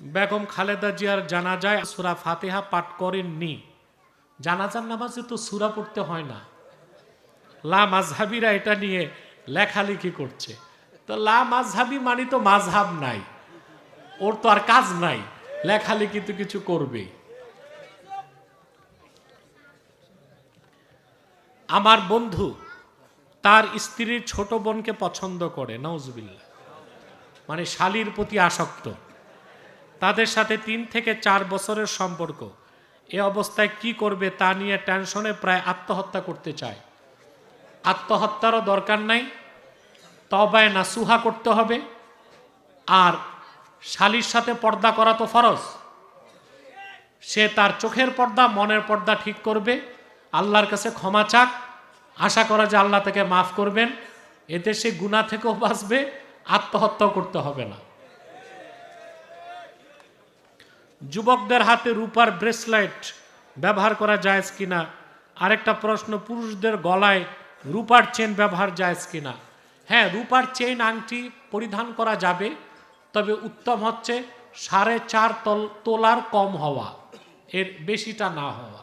বেগম খালেদা জিয়ার জানাজায় সূরা ফাতিহা পাঠ করেননি। জানাজার নামাজে তো সূরা পড়তে হয় না। লা মাযহাবিরা এটা নিয়ে লেখালেখি করছে। তো লা মাযহাবি মানে তো মাযহাব নাই, ওর তো আর কাজ নাই, লেখালেখি তো কিছু করবে। আমার বন্ধু তার স্ত্রীর ছোট বোনকে পছন্দ করে, নাউজুবিল্লাহ, মানে শালীর প্রতি আসক্ত। তাদের সাথে 3 থেকে 4 বছরের সম্পর্ক। এ অবস্থায় কি করবে তা নিয়ে টেনশনে প্রায় আত্মহত্যা করতে চায়। আত্মহত্যারও দরকার নাই, তওবায়ে নাসুহা করতে হবে। আর শালীর সাথে পর্দা করা তো ফরজ। সে তার চোখের পর্দা, মনের পর্দা ঠিক করবে, আল্লাহর কাছে ক্ষমা চাক, আশা করা যে আল্লাহ তাকে মাফ করবেন। এতে সে গুনাহ থেকেও বাঁচবে, আত্মহত্যাও করতে হবে না। যুবকদের হাতে রূপার ব্রেসলেট ব্যবহার করা জায়েজ কিনা। আরেকটা প্রশ্ন, পুরুষদের গলায় রূপার চেন ব্যবহার জায়েজ কিনা। হ্যাঁ, রূপার চেন আংটি পরিধান করা যাবে, তবে উত্তম হচ্ছে 4.5 তোলার কম হওয়া, এর বেশিটা না হওয়া।